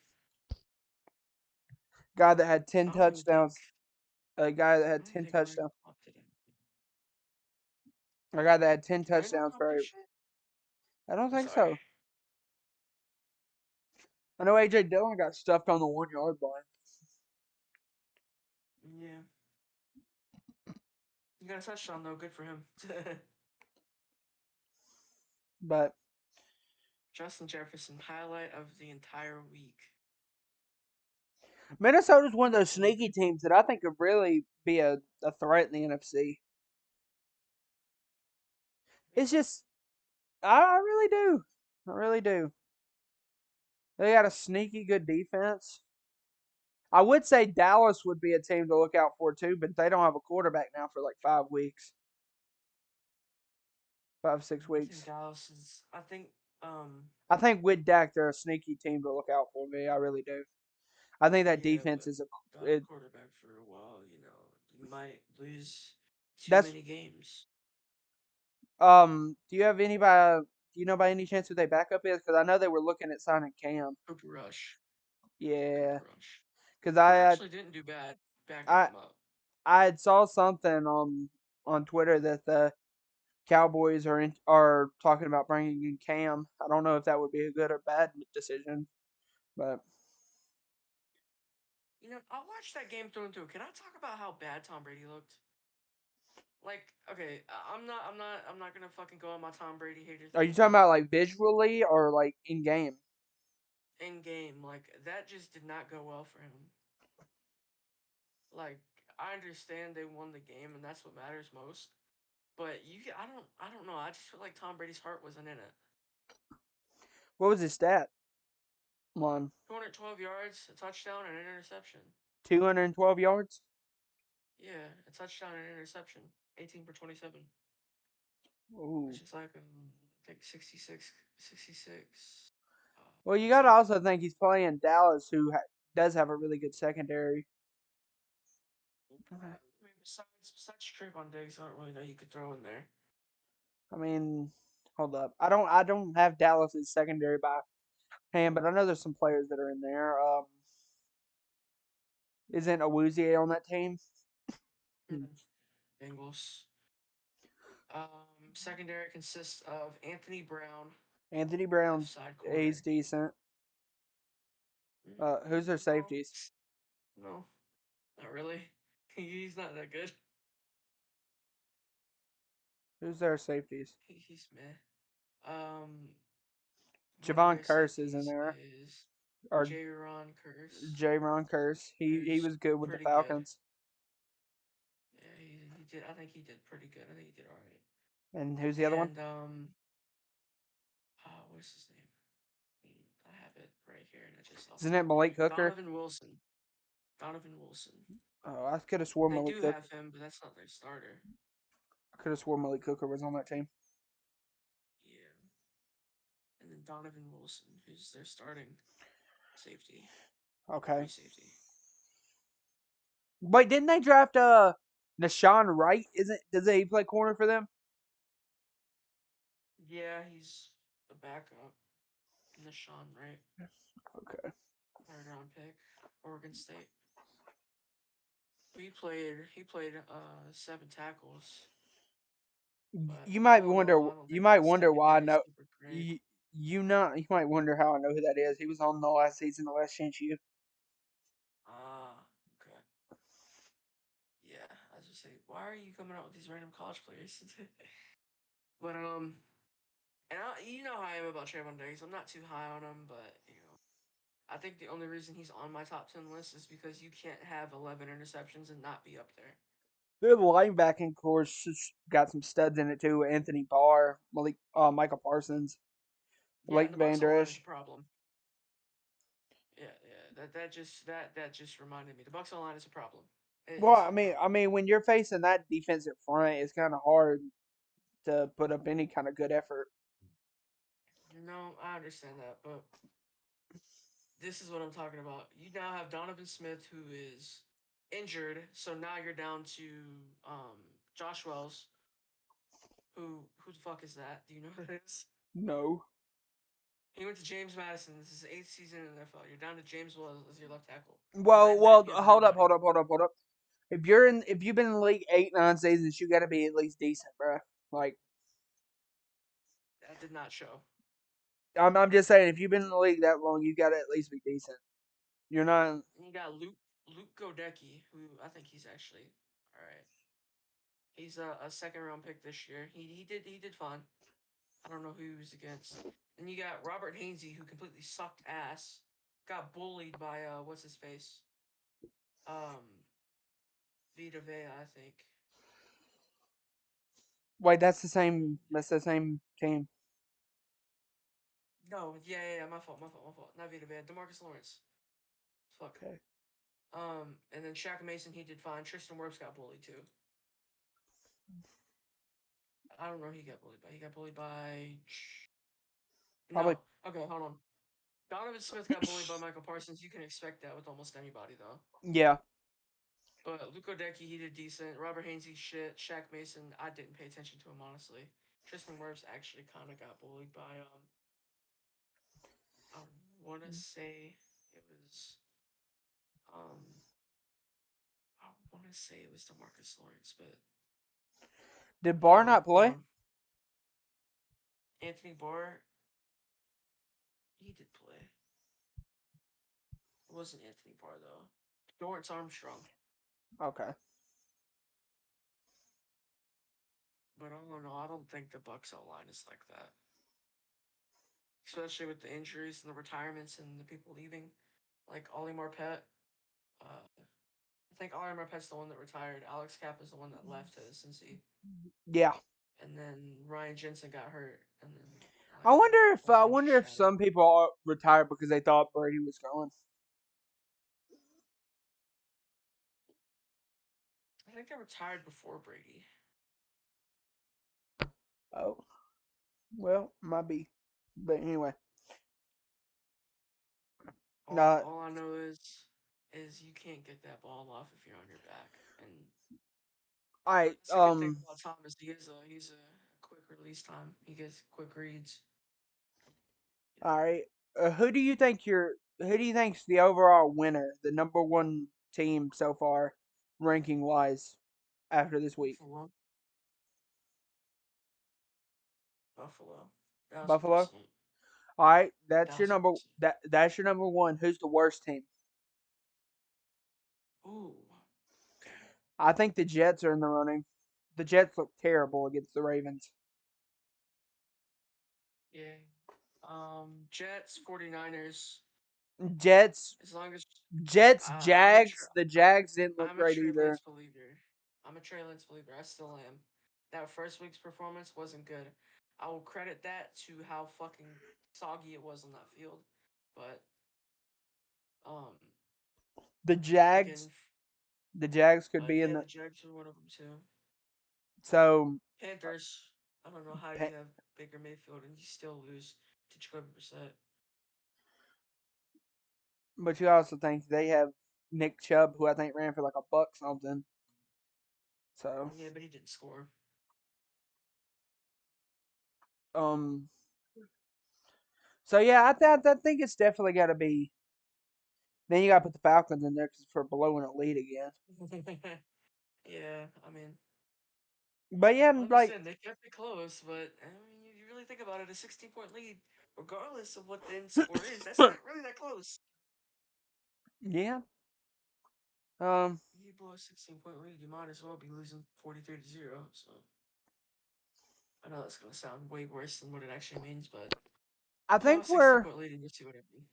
guy that had ten I don't even think touchdowns. A guy that I had don't even ten think Randall touchdowns. Cobb did it. A guy that had ten Did Randall touchdowns Cobb do for. shit? I don't I'm think sorry. so. I know AJ Dillon got stuffed on the 1 yard line, Yeah, he got a touchdown though. Good for him. but Justin Jefferson, highlight of the entire week. Minnesota's one of those sneaky teams that I think could really be a threat in the NFC. It's just I really do. I really do. They got a sneaky good defense. I would say Dallas would be a team to look out for too, but they don't have a quarterback now for like 5 weeks, 5 6 I think weeks. Dallas is. I think um I think with Dak, they're a sneaky team to look out for. Me, I really do. I think that yeah, defense but is without a it, quarterback for a while, you might lose too that's many games. Do you have anybody? Do you know by any chance who their backup is? Because I know they were looking at signing Cam. Cooper Rush. Yeah, Cooper Rush. because Who actually didn't do bad backing I him up. I had saw something on Twitter that the Cowboys are talking about bringing in Cam. I don't know if that would be a good or bad decision, but I watched that game through and through. Can I talk about how bad Tom Brady looked? Like, okay, I'm not gonna fucking go on my Tom Brady hater are you thing. talking about like visually or like in game? In game, like that just did not go well for him. Like, I understand they won the game and that's what matters most. But I don't know. I just feel like Tom Brady's heart wasn't in it. What was his stat? One 212 yards, a touchdown, and an interception. 212 yards. Yeah, a touchdown and an interception. 18 for 27. Ooh. Which is like, I think 66. Well, you One got to sec. also think he's playing Dallas, who does have a really good secondary. I mean, besides Trayvon Diggs, I don't really know you could throw in there. I mean, hold up. I don't have Dallas's secondary by hand, but I know there's some players that are in there. Isn't Awuzie on that team? Hmm. Bengals. Secondary consists of Anthony Brown, Anthony left Brown's side he's corner. decent. Who's their No, safeties? no, not really. He's not that good. Who's their safeties? He's meh. Um, One of Javon their Curse is in safeties there, is or J-Ron Curse, J-Ron Curse. He who's was good with the pretty good. Falcons. Yeah, he did. I think he did pretty good. I think he did all right. And who's the other one? And what's his name? I have it right here, and I just lost Isn't it. it Malik Hooker? Donovan Wilson. Donovan Wilson. Oh, I could have sworn They Malik do Hooker. have him, but that's not their starter. I could have sworn Malik Hooker was on that team. Yeah. And then Donovan Wilson, who's their starting safety, free Okay. safety. Wait, didn't they draft Nashawn Wright? Isn't does he play corner for them? Yeah, he's the backup. Nishan, right? Okay. 3rd round pick, Oregon State. He played 7 tackles, but You might all in all, wonder. I don't You think might his wonder why I secondary is know. super great. You, you might wonder how I know who that is. He was on the last season of Last Chance U. Ah, okay. Yeah, I was just say, why are you coming out with these random college players? But and you know how I am about Trayvon Diggs. I'm not too high on him, but I think the only reason he's on my top 10 list is because you can't have 11 interceptions and not be up there. The linebacking course got some studs in it too. Anthony Barr, Michael Parsons, Yeah, Blake and the Bucks O Vander line is a Esch. problem. Yeah, yeah. That just reminded me. The Bucks O line is a problem. Well, It's a problem. when you're facing that defensive front, it's kind of hard to put up any kind of good effort. No, I understand that, but this is what I'm talking about. You now have Donovan Smith who is injured, so now you're down to Josh Wells. Who the fuck is that? Do you know who that is? No. He went to James Madison. This is his eighth season in the NFL. You're down to James Wells as your left tackle. Brett Well, Mack, you have hold up, nobody. hold up, hold up, hold up. If you've been in the league 8, 9 seasons, you got to be at least decent, bro. Like, That did not show. I'm just saying, if you've been in the league that long, you got to at least be decent. You're not. And you got Luke Godecki, who I think he's actually all right. He's a second round pick this year. He did fine. I don't know who he was against. Then you got Robert Hainsey, who completely sucked ass. Got bullied by what's his face? Um, Vita Vea, I think. Wait, that's the same. That's the same team. No, yeah, my fault. Not Vita Vea. Demarcus Lawrence. Fuck. Okay. And then Shaq Mason, he did fine. Tristan Wirfs got bullied too. I don't know who he got bullied by. He got bullied by. Probably. No. Okay, hold on. Donovan Smith got bullied by Michael Parsons. You can expect that with almost anybody, though. Yeah. But Luke Decky, he did decent. Robert Hainsey, shit. Shaq Mason, I didn't pay attention to him, honestly. Tristan Wirfs actually kind of got bullied by, I want to say it was, um, I want to say it was DeMarcus Lawrence, but Did Barr no, not hold play? on. Anthony Barr, he did play. It wasn't Anthony Barr, though. Dorrance Armstrong. Okay. But I don't know. I don't think the Bucks line is like that, especially with the injuries and the retirements and the people leaving, like Ollie Marpet. I think Ollie Marpet's the one that retired. Alex Kapp is the one that left to Cincy, Yeah. and then Ryan Jensen got hurt, and then I like the wonder if whole I line just wonder if shattered. some people are retired because they thought Brady was going. I think they retired before Brady. Oh, well, might be. But anyway, All not. all I know is you can't get that ball off if you're on your back, and All right. that's a good thing about Thomas. He's a quick release time. He gets quick reads. All right. Who do you think's the overall winner, the number one team so far, ranking wise, after this week? Buffalo, Buffalo, 1000%, Buffalo. All right. 1000%. That's your number one. Who's the worst team? Ooh, okay. I think the Jets are in the running. The Jets look terrible against the Ravens. Yeah. Jets, 49ers. Jets, As long as I'm a Jags. The Jags didn't look I'm a great Trey either. Lance believer. I'm a Trey Lance believer. I still am. That first week's performance wasn't good. I will credit that to how fucking soggy it was on that field. But um, The again, Jags, the Jags could be in yeah, the the Jags are one of them too. so. Panthers. I don't know how Pa- you have Baker Mayfield and you still lose to Jacoby Brissett. but you also think they have Nick Chubb, who I think ran for like a buck something. So, Yeah, but he didn't score. um, so yeah, I think it's definitely got to be Then you got to put the Falcons in there cause for blowing a lead again. Yeah, I mean, But yeah, like I like said, they kept it close, but I mean, you really think about it, a 16-point lead, regardless of what the end score is, that's not really that close. yeah. Um, You blow a 16-point lead, you might as well be losing 43-0. So I know that's gonna sound way worse than what it actually means, but I blow a think 16-point lead and you see what I mean.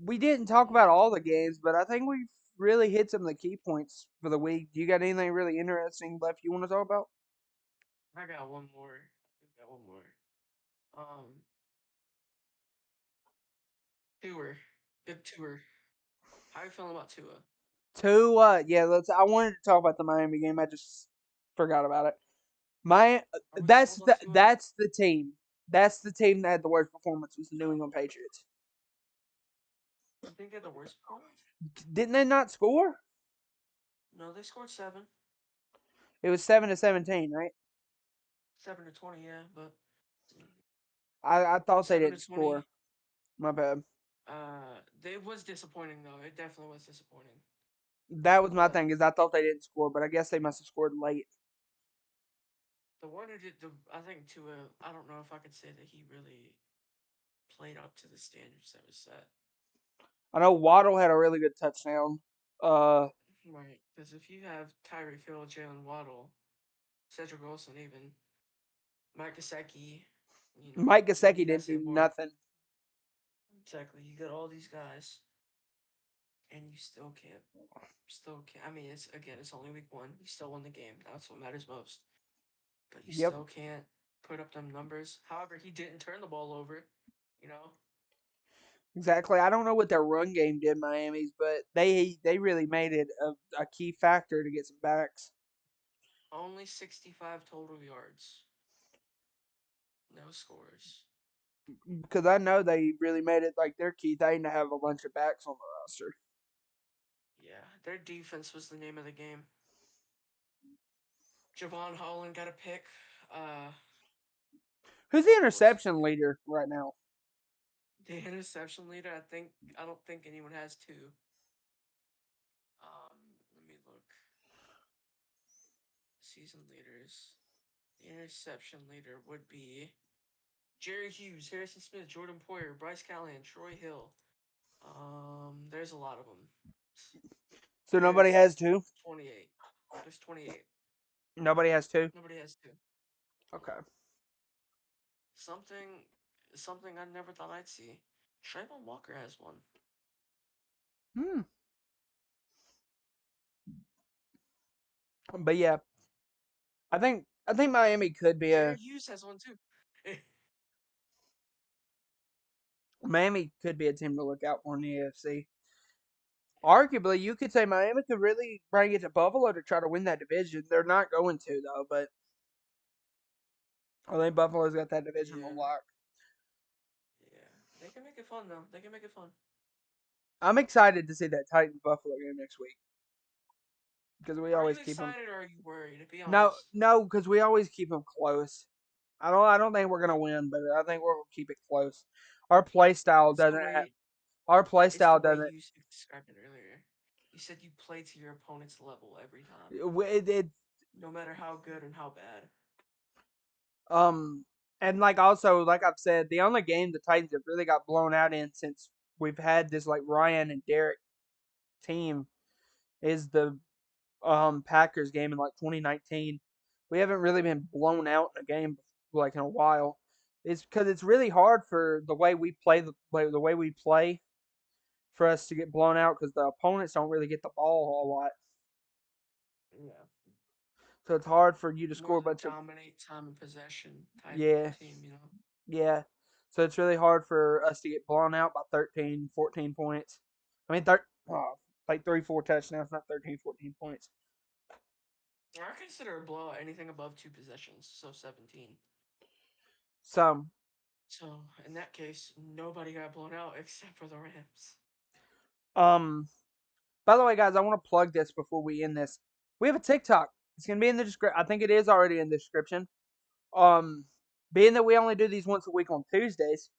we didn't talk about all the games, but I think we've really hit some of the key points for the week. Do you got anything really interesting left you want to talk about? I got one more. I got one more. Um, Tour, good tour. How are you feeling about Tua? Yeah, let's. I wanted to talk about the Miami game. I just forgot about it. My Are we sold on Tua? that's the team. That's the team that had the worst performance was the New England Patriots. You think they're the worst performance? Didn't they not score? No, they scored seven, It was 7-17, right? 7-20, yeah, but I thought they seven didn't to score. 20. My bad. It was disappointing though. It definitely was disappointing. That was my But thing is I thought they didn't score, but I guess they must have scored late. the one who did the, I think Tua. I don't know if I could say that he really played up to the standards that was set. I know Waddle had a really good touchdown. Uh, Right, because if you have Tyreek Hill, Jalen Waddle, Cedric Wilson, even Mike Gesicki, Mike you Gesicki need that didn't do same board. nothing. Exactly, you got all these guys, and you still can't. Still can't. I mean, it's again, it's only week one. You still won the game. That's what matters most. But you Yep, still can't put up them numbers. However, he didn't turn the ball over. You know, exactly. I don't know what their run game did, Miami's, but they really made it a key factor to get some backs. only 65 total yards, no scores. Because I know they really made it like their key thing to have a bunch of backs on the roster. Yeah, their defense was the name of the game. Javon Holland got a pick. Uh, Who's the what was his interception name? leader right now? The interception leader. I don't think anyone has two. Let me look. Season leaders. The interception leader would be Jerry Hughes, Harrison Smith, Jordan Poyer, Bryce Callahan, Troy Hill. There's a lot of them. So nobody There's has two. 28. There's 28. Nobody has two. Nobody has two. Okay. Something, something I never thought I'd see. Trayvon Walker has one. Hmm. But yeah, I think Miami could be Jerry a Hughes has one too. Miami could be a team to look out for in the AFC. Arguably, you could say Miami could really bring it to Buffalo to try to win that division. They're not going to though, but I think Buffalo's got that division on Yeah, lock. yeah. They can make it fun though. They can make it fun. I'm excited to see that Titans Buffalo game next week because we Are always you keep them. excited or are you worried? Be No, honest. no, because we always keep them close. I don't think we're gonna win, but I think we're gonna keep it close. Our play style It's the doesn't have. way Our play it's the style way doesn't. you described it earlier. You said you play to your opponent's level every time, It no matter how good and how bad. um and like also like I've said, the only game the Titans have really got blown out in since we've had this like Ryan and Derek team is the Packers game in like 2019. We haven't really been blown out in a game like in a while. It's because it's really hard for the way we play the way we play for us to get blown out because the opponents don't really get the ball a whole lot. Yeah, So it's hard for you to more score a of a bunch of dominate time and possession type yeah, team. yeah. So it's really hard for us to get blown out by 13, 14 points. I mean, like 3, 4 touchdowns, not 13, 14 points. I consider a blowout anything above two possessions, so 17. So, So in that case, nobody got blown out except for the Rams. um, by the way, guys, I want to plug this before we end this. We have a TikTok. It's gonna be in the description. I think it is already in the description. Um, being that we only do these once a week on Tuesdays,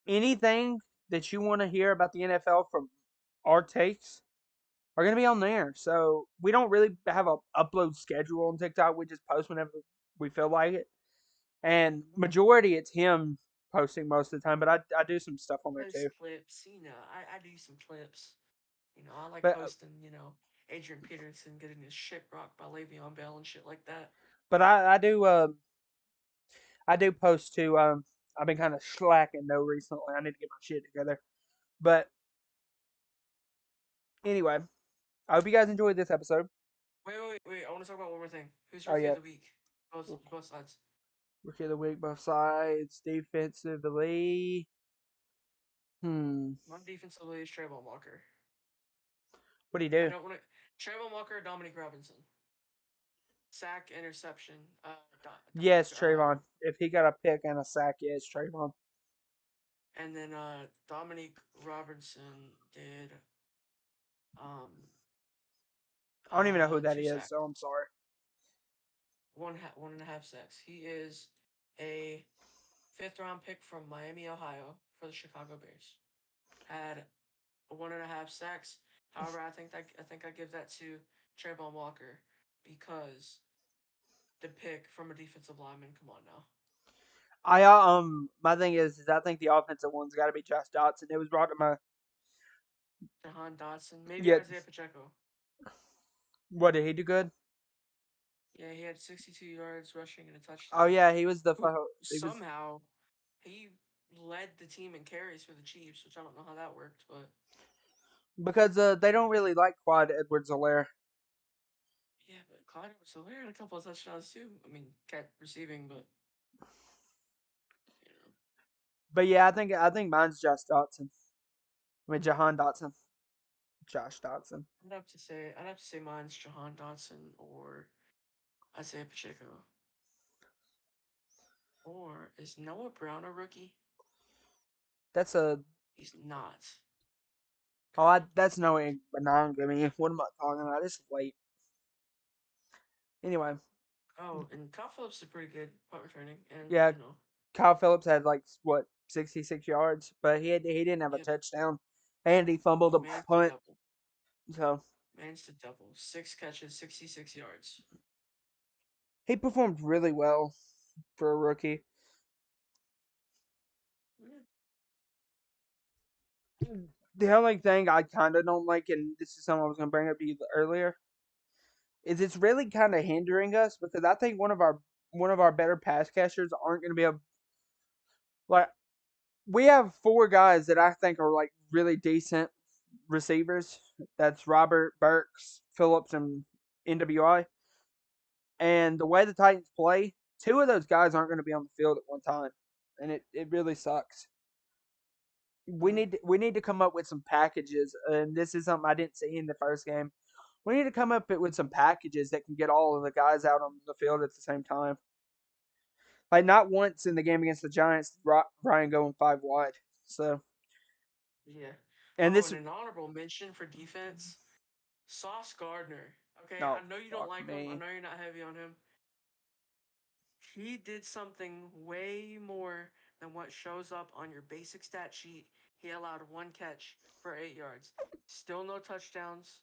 anything that you want to hear about the NFL from our takes are going to be on there. So we don't really have a upload schedule on TikTok. We just post whenever we feel like it. And majority it's him posting most of the time, but I do some stuff on there Post too. clips, I do some clips. I like But posting, Adrian Peterson getting his shit rocked by Le'Veon Bell and shit like that. but I do post too. I've been kind of slacking though recently. I need to get my shit together. But anyway, I hope you guys enjoyed this episode. Wait. I want to talk about one more thing. Who's Oh rookie of yeah, the week? Both sides. rookie of the week, both sides, defensively. My defensively is Trayvon Walker. What do you I do? don't want to. Trayvon Walker, Dominique Robinson. Sack, interception. Yes, Trayvon. If he got a pick and a sack, yes, Trayvon. And then Dominique Robinson did um I don't even know who that two is, so sacks, I'm sorry. 1.5 sacks. He is a fifth-round pick from Miami, Ohio, for the Chicago Bears. Had 1.5 sacks. However, I think I give that to Trayvon Walker because the pick from a defensive lineman. Come on now, My thing is I think the offensive one's got to be Josh Dotson. It was brought to my Jahan Dotson, maybe yeah. Isaiah Pacheco. What did he do good? Yeah, he had 62 yards rushing and a Oh touchdown. yeah, he was Who he was somehow he led the team in carries for the Chiefs, which I don't know how that worked, but because they don't really like Quad Edwards-Helaire. yeah, but Clyde Edwards-Helaire had a couple of touchdowns too. I mean, cat receiving, but you know, But yeah, I think mine's Josh Dotson. I mean Jahan Dotson, Josh Dotson. I'd have to say mine's Jahan Dotson or Isaiah Pacheco. Or is Noah Brown a rookie? That's a He's not. oh, Okay. that's no monogamy. What am I talking about? It's late. Anyway, Oh, and Kyle Phillips is pretty good punt returning, and yeah, Kyle Phillips had like what 66 yards, but he didn't have a yep, touchdown, and he fumbled he a managed to punt. double. So Managed to double. 6 catches, 66 yards. he performed really well for a rookie. Yeah. The only thing I kind of don't like, and this is something I was going to bring up to you earlier, is it's really kind of hindering us because I think one of our better pass catchers aren't going to be able like we have four guys that I think are like really decent receivers. That's Robert, Burks, Phillips, and NWI. And the way the Titans play, two of those guys aren't going to be on the field at one time, and it really sucks. Mm, We need to come up with some packages, and this is something I didn't see in the first game. We need to come up with some packages that can get all of the guys out on the field at the same time. Like not once in the game against the Giants, did Ryan going five wide. So yeah. and Oh, this and an honorable mention for defense, Sauce Gardner. Okay, no I know you don't fuck like him. I me. know you're not heavy on him. He did something way more than what shows up on your basic stat sheet. He allowed one catch for 8 yards. Still no touchdowns.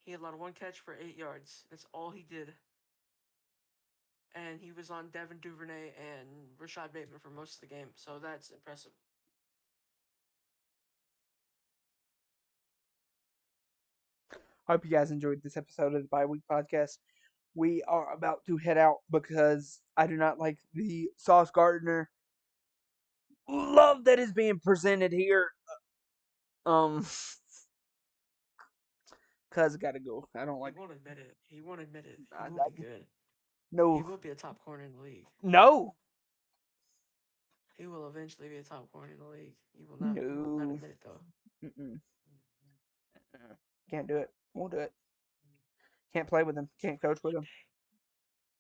He allowed one catch for 8 yards. That's all he did. And he was on Devin Duvernay and Rashad Bateman for most of the game. So that's impressive. I hope you guys enjoyed this episode of the Bye Week Podcast. We are about to head out because I do not like the Sauce Gardner love that is being presented here. Um, cuz gotta go. I don't He like. won't admit it. He won't admit it. He will I, be good. He no, will be a top corner in the league. no, He will eventually be a top corner in the league. He will not. He will not no. admit it though. Mm-mm. Can't do it. Won't do it. Can't play with him. You Can't will coach with one him. day.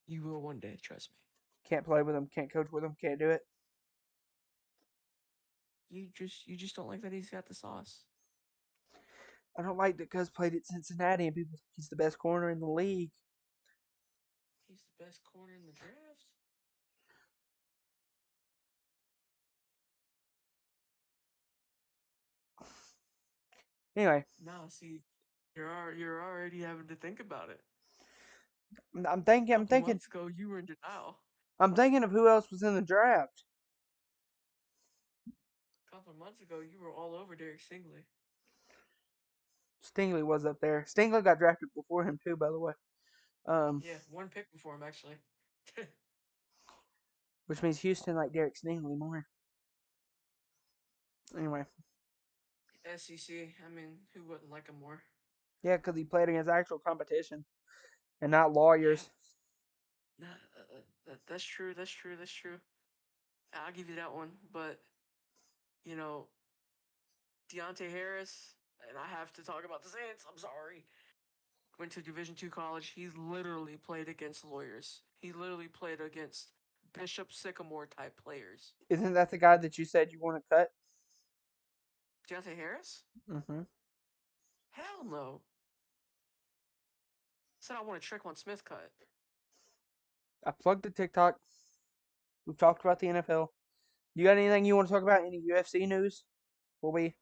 You will one day. Trust me. Can't play with him. Can't coach with him. Can't do it. You just don't like that he's got the sauce. I don't like that Cuz played at Cincinnati and people think he's the best corner in the league. He's the best corner in the draft. Anyway, Nah, see, you're already having to think about it. I'm thinking, A I'm couple thinking, months ago, you were in denial. I'm thinking of who else was in the draft. A couple months ago, you were all over Derek Stingley. Stingley was up there. Stingley got drafted before him too, by the way. Um, Yeah, one pick before him actually. which means Houston like Derek Stingley more. Anyway, SEC. I mean, who wouldn't like him more? yeah, because he played against actual competition and not Yeah, lawyers. nah, that's true. That's true. That's true. I'll give you that one. But you know, Deontay Harris, and I have to talk about the Saints. I'm sorry. Went to Division II college. He's literally played against lawyers. He literally played against Bishop Sycamore type players. Isn't that the guy that you said you want to cut? Deontay Harris? Mm-hmm. Hell no. Said I want a Trequan Smith cut. I plugged the TikTok. We've talked about the NFL. You got anything you want to talk about? Any UFC news before we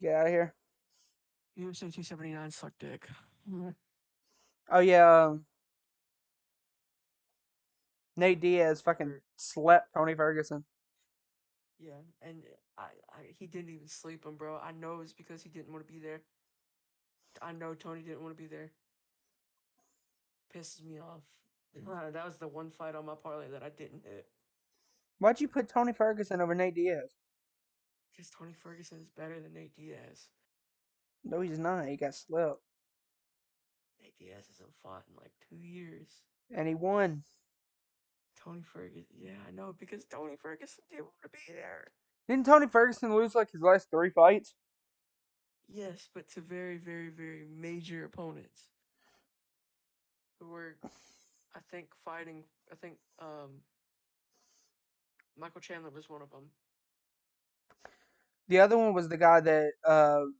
get out of here? UFC 279 suck dick. Oh yeah, Nate Diaz fucking Or slept Tony Ferguson. yeah, and he didn't even sleep him, bro. I know it's because he didn't want to be there. I know Tony didn't want to be there. Pisses me off. That was the one fight on my parlay that I didn't hit. Why'd you put Tony Ferguson over Nate Diaz? Because Tony Ferguson is better than Nate Diaz. No, he's not. He got slept, Nate Diaz hasn't fought in like 2 years. and he won. Tony Ferguson, yeah, I know because Tony Ferguson didn't want to be there. Didn't Tony Ferguson lose like his last 3 fights? Yes, but to very, very, very major opponents who were, I think, fighting. I think Michael Chandler was one of them. The other one was the guy that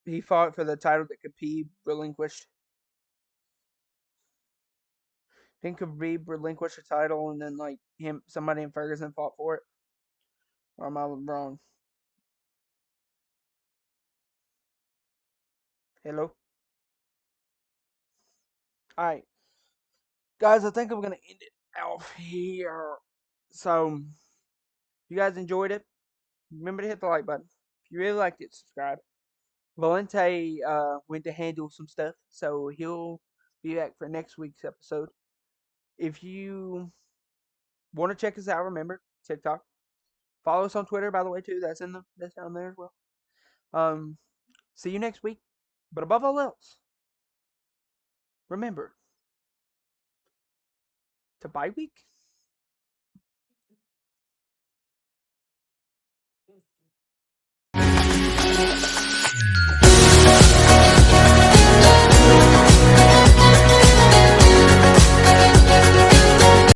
he fought for the title that Khabib relinquished. Didn't Khabib relinquish the title and then like somebody in Ferguson fought for it? Or am I wrong? Hello. All right, guys. I think I'm gonna end it off here. So, if you guys enjoyed it, remember to hit the like button. If you really liked it, subscribe. Valente went to handle some stuff, so he'll be back for next week's episode. If you want to check us out, remember TikTok. Follow us on Twitter, by the way, too. That's down there as well. Um, see you next week. But above all else, remember to bye week.